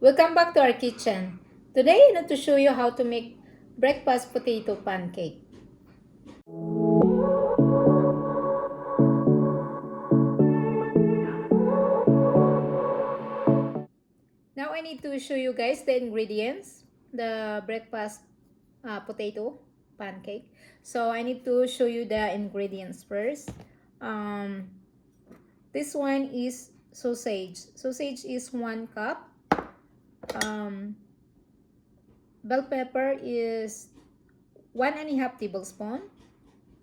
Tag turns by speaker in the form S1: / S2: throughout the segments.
S1: Welcome back to our kitchen. Today, I'm going to show you how to make breakfast potato pancake. Now, I need to show you guys the ingredients, the breakfast potato pancake. So, I need to show you the ingredients first. Um, this one is sausage. Sausage is 1 cup. Um, bell pepper is 1.5 tablespoon.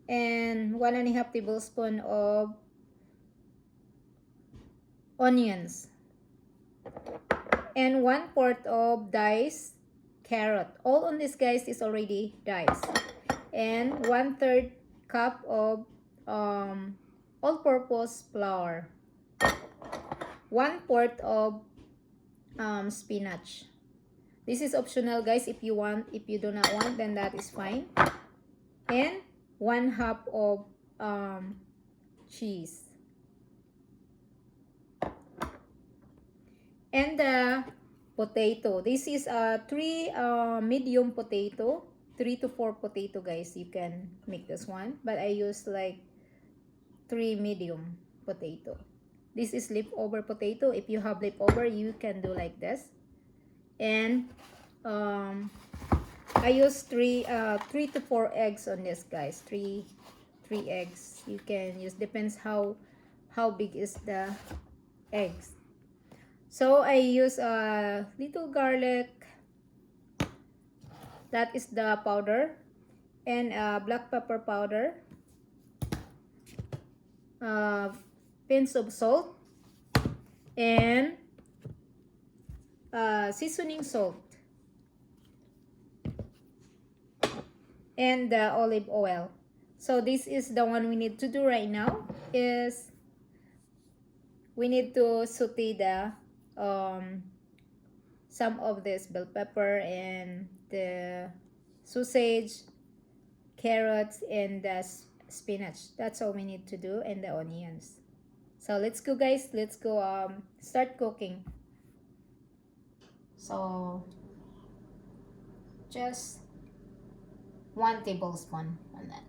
S1: And 1.5 tablespoon of onions and 1/4 of diced carrot. All on this guys is already diced, and 1/3 cup of all-purpose flour, 1/4 of spinach. This is optional guys. If you want, if you do not want, then that is fine. And 1/2 of cheese. And the potato. This is a 3 medium potato. 3 to 4 potato guys. You can make this one. But I use like 3 medium potato. This is leftover potato. If you have leftover, you can do like this. And I use 3 to 4 eggs on this guys. 3 eggs. You can use, depends how big is the eggs. So I use a little garlic, that is the powder, and black pepper powder, pinch of salt, and seasoning salt, and the olive oil. So this is the one we need to do right now, is we need to saute the some of this bell pepper and the sausage, carrots, and the spinach. That's all we need to do, and the onions. So let's go guys, let's go start cooking. So just 1 tablespoon on that.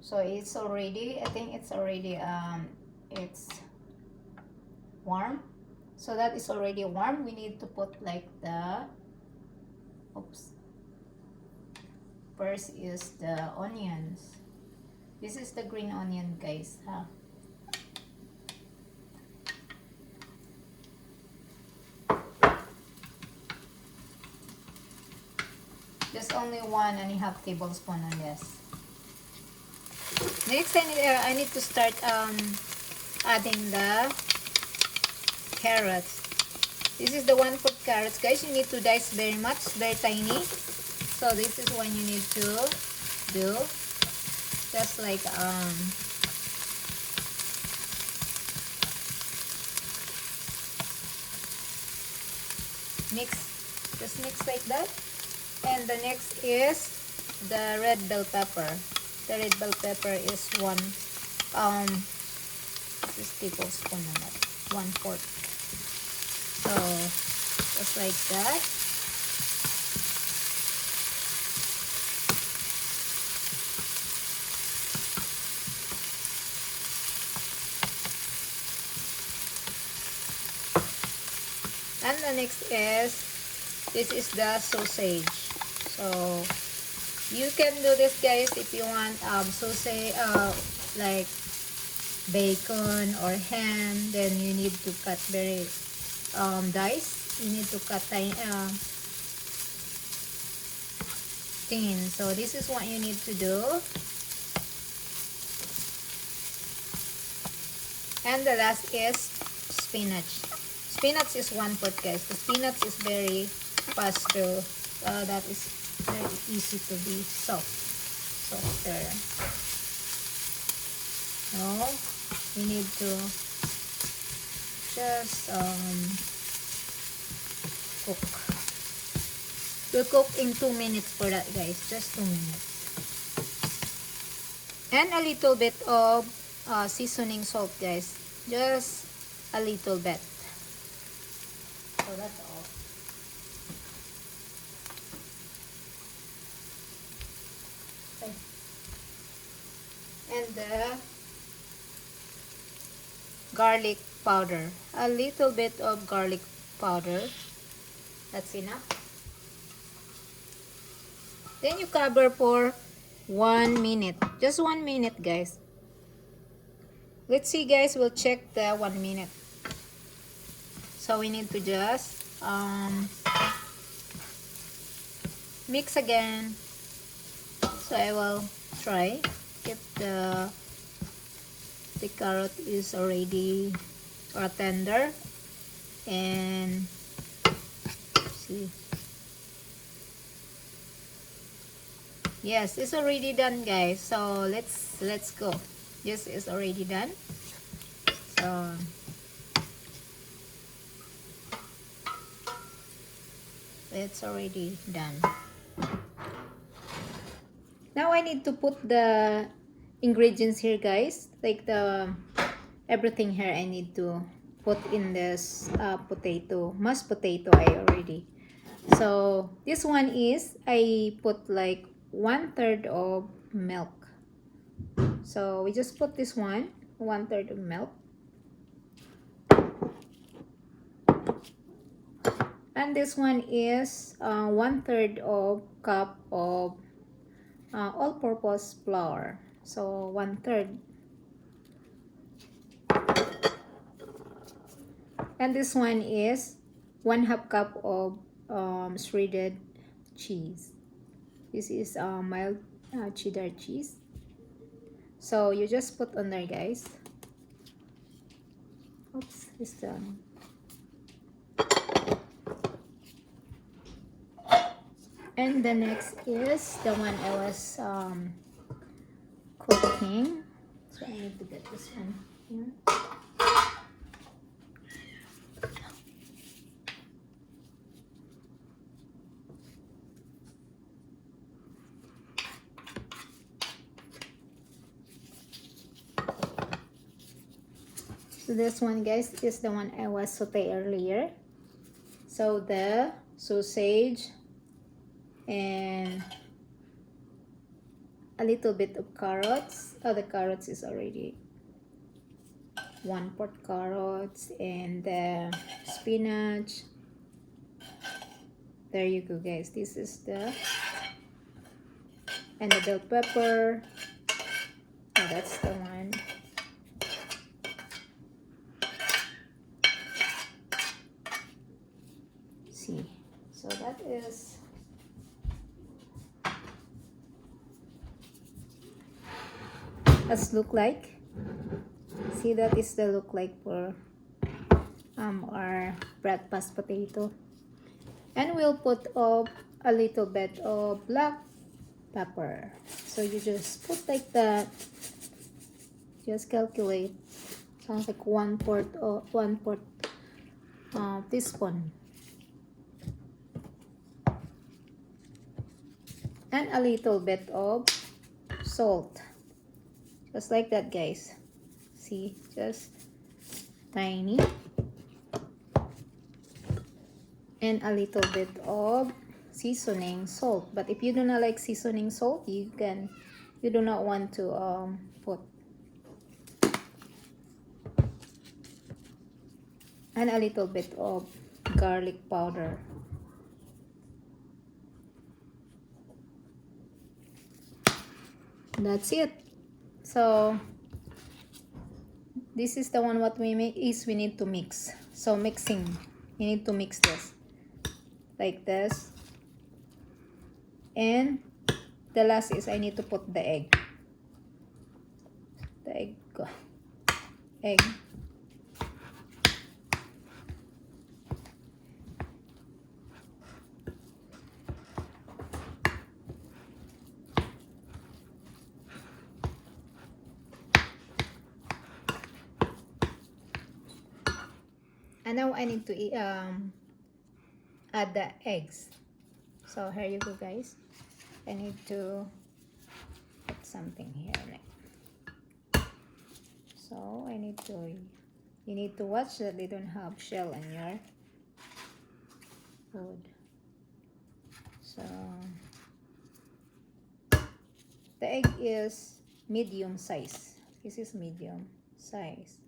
S1: So it's already, I think it's already it's warm. So that is already warm. We need to put like the, first is the onions. This is the green onion guys, huh? Just only 1.5 tablespoon on this. Next, I need to start adding the carrots. This is the 1/4 carrots, guys. You need to dice very much, very tiny. So this is what you need to do. Just like mix, just mix like that. And the next is the red bell pepper. The red bell pepper is 1 this is tablespoon on that, 1/4. So just like that. And the next is, this is the sausage. So you can do this guys if you want sausage, like bacon or ham. Then you need to cut very dice. You need to cut thin. So this is what you need to do. And the last is spinach. Spinach is 1/4 guys. The spinach is very fast to, that is very easy to be softer. So we need to just cook. We'll cook in 2 minutes for that guys, just 2 minutes. And a little bit of seasoning salt, guys. Just a little bit. So that's all. Okay. And the garlic powder. A little bit of garlic powder. That's enough. Then you cover for 1 minute. Just 1 minute, guys. Let's see, guys. We'll check the 1 minute. So we need to just mix again. So I will try if the carrot is already tender, and see. Yes, it's already done, guys. So let's go. Yes, it's already done. So it's already done. Now I need to put the ingredients here, guys. Like the everything here I need to put in this mashed potato I already. So this one is I put like 1/3 of milk. So we just put this 1/3 of milk. And this one is 1/3 of cup of all-purpose flour. So 1/3. And this one is 1/2 cup of shredded cheese. This is mild cheddar cheese. So you just put on there, guys. Oops, it's done. And the next is the one I was cooking. So I need to get this one here. So this one, guys, is the one I was saute earlier. So the sausage and a little bit of carrots. Oh, the carrots is already 1/4 carrots, and the spinach. There you go, guys. This is and the bell pepper. Oh, that's the one. See, so that is look like. See, that is the look like for our breakfast potato. And we'll put up a little bit of black pepper. So you just put like that. Just calculate. Sounds like 1/4 teaspoon. And a little bit of salt. Just like that, guys. See, just tiny. And a little bit of seasoning salt. But if you do not like seasoning salt, you do not want to put. And a little bit of garlic powder. That's it. So this is the one what we make is we need to mix. So mixing, you need to mix this like this. And the last is I need to put the egg. Egg. And now I need to add the eggs. So here you go, guys. I need to put something here. So you need to watch that they don't have shell in your food. So the egg is medium size. This is medium size.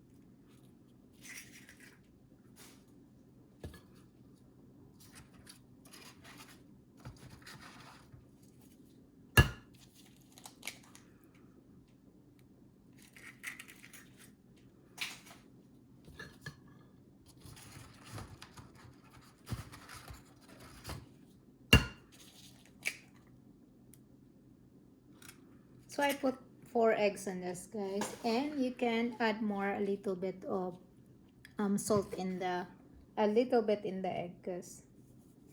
S1: So I put 4 eggs on this, guys, and you can add more, a little bit of salt in the, a little bit in the egg, cause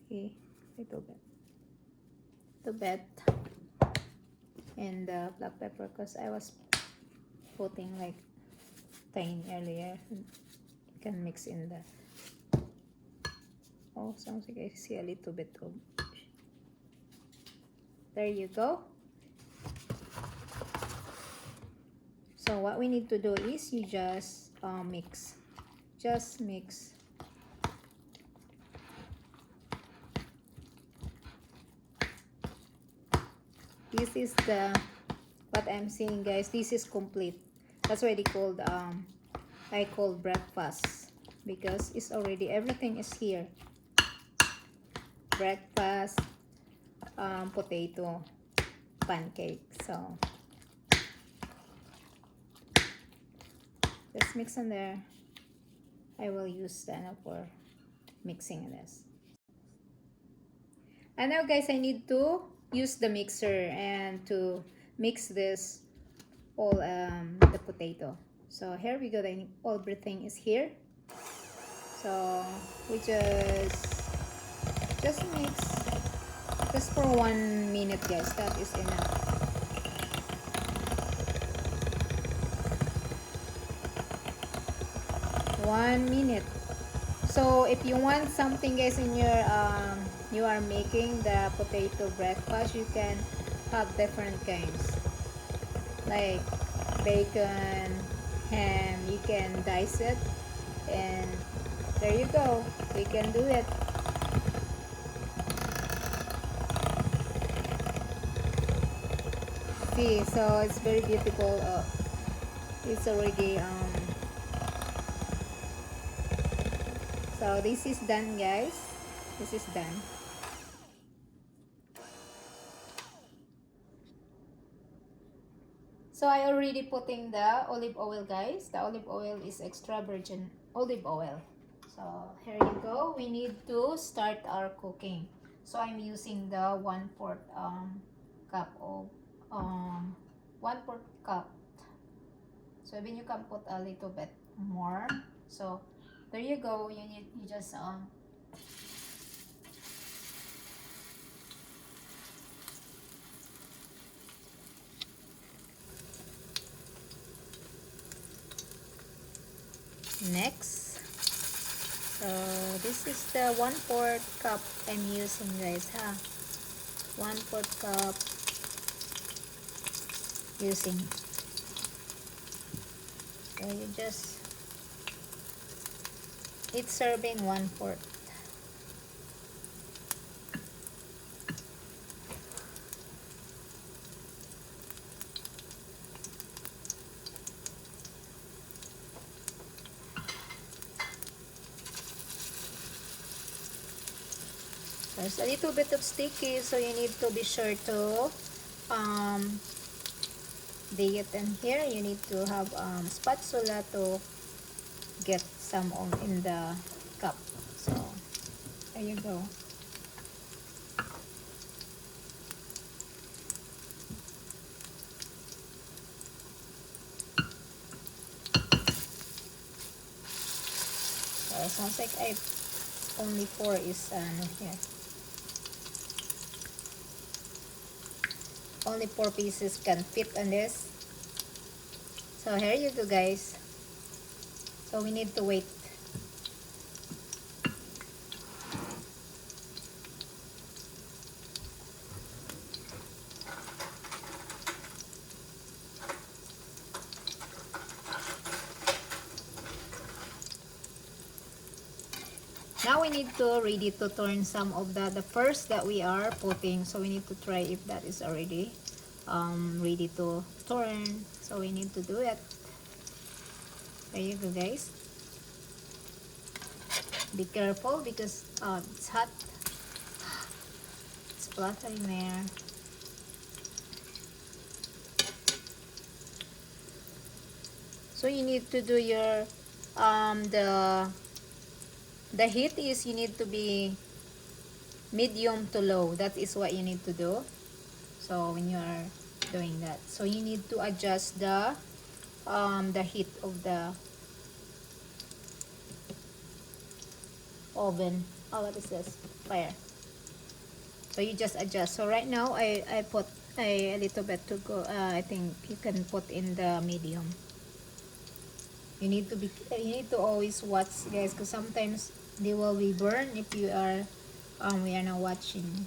S1: see, little bit, and the black pepper, cause I was putting like thyme earlier. You can mix in the. Oh, sounds like I see a little bit of. There you go. So what we need to do is you just mix. Just mix. This is the, what I'm seeing, guys. This is complete. That's why they called I called breakfast, because it's already, everything is here. Breakfast potato pancake. So let's mix in there. I will use the for mixing this. And now, guys, I need to use the mixer and to mix this all the potato. So here we go. Everything is here. So we just mix just for 1 minute, guys. That is enough. One minute. So if you want something, guys, in your you are making the potato breakfast, you can have different kinds like bacon, ham. You can dice it, and there you go. We can do it. See, so it's very beautiful. It's already so this is done, guys. This is done. So I already putting the olive oil, guys. The olive oil is extra virgin olive oil. So here you go. We need to start our cooking. So I'm using the 1/4 cup of 1/4 cup. So even you can put a little bit more. So there you go. You just next. So this is the 1/4 cup I'm using, guys, 1/4 cup using. So you just, it's serving 1/4. There's a little bit of sticky, so you need to be sure to dig it in here. You need to have spatula to get some in the cup. So there you go. So it sounds like only 4 is here. Only 4 pieces can fit on this. So here you go, guys. So we need to wait. Now we need to ready to turn some of the first that we are putting. So we need to try if that is already ready to turn. So we need to do it. There you go, guys. Be careful because it's hot. It's fluttering there. So you need to do your the heat is you need to be medium to low. That is what you need to do. So when you are doing that, so you need to adjust the heat of the oven. Oh, what is this? Fire. So you just adjust. So right now I put a little bit to go. I think you can put in the medium. You need to always watch, guys, because sometimes they will be burned if you are we are not watching.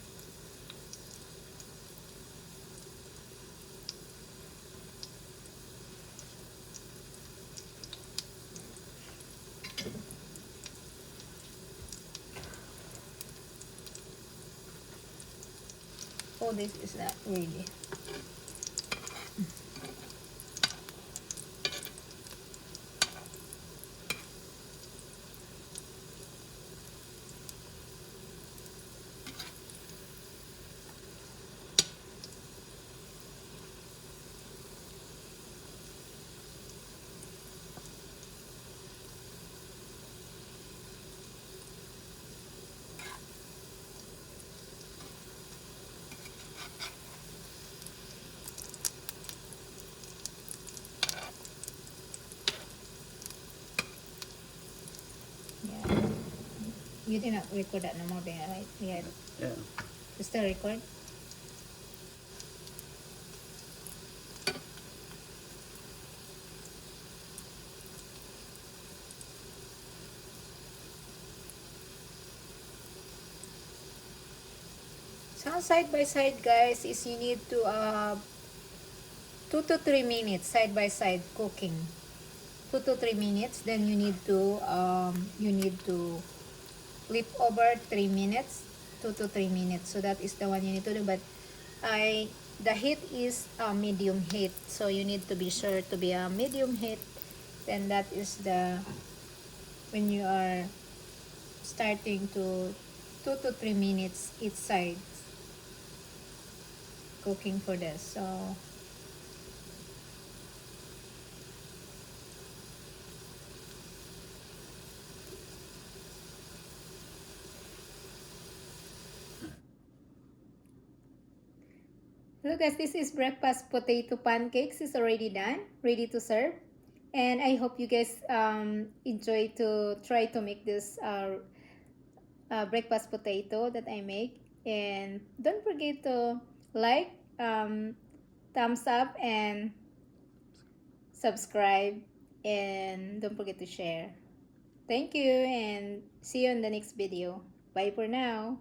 S1: Oh, this is not really. Yeah. You did not record that no more, right? Yeah.
S2: Yeah.
S1: You still record? So side by side, guys, is you need to 2 to 3 minutes side by side cooking. 2 to 3 minutes. Then you need to flip over 3 minutes, 2 to 3 minutes. So that is the one you need to do. But the heat is medium heat. So you need to be sure to be a medium heat. Then that is the when you are starting to 2 to 3 minutes each side cooking for this. So hello guys, this is breakfast potato pancakes. It's already done, ready to serve. And I hope you guys enjoy to try to make this breakfast potato that I make. And don't forget to like, thumbs up, and subscribe. And don't forget to share. Thank you and see you in the next video. Bye for now.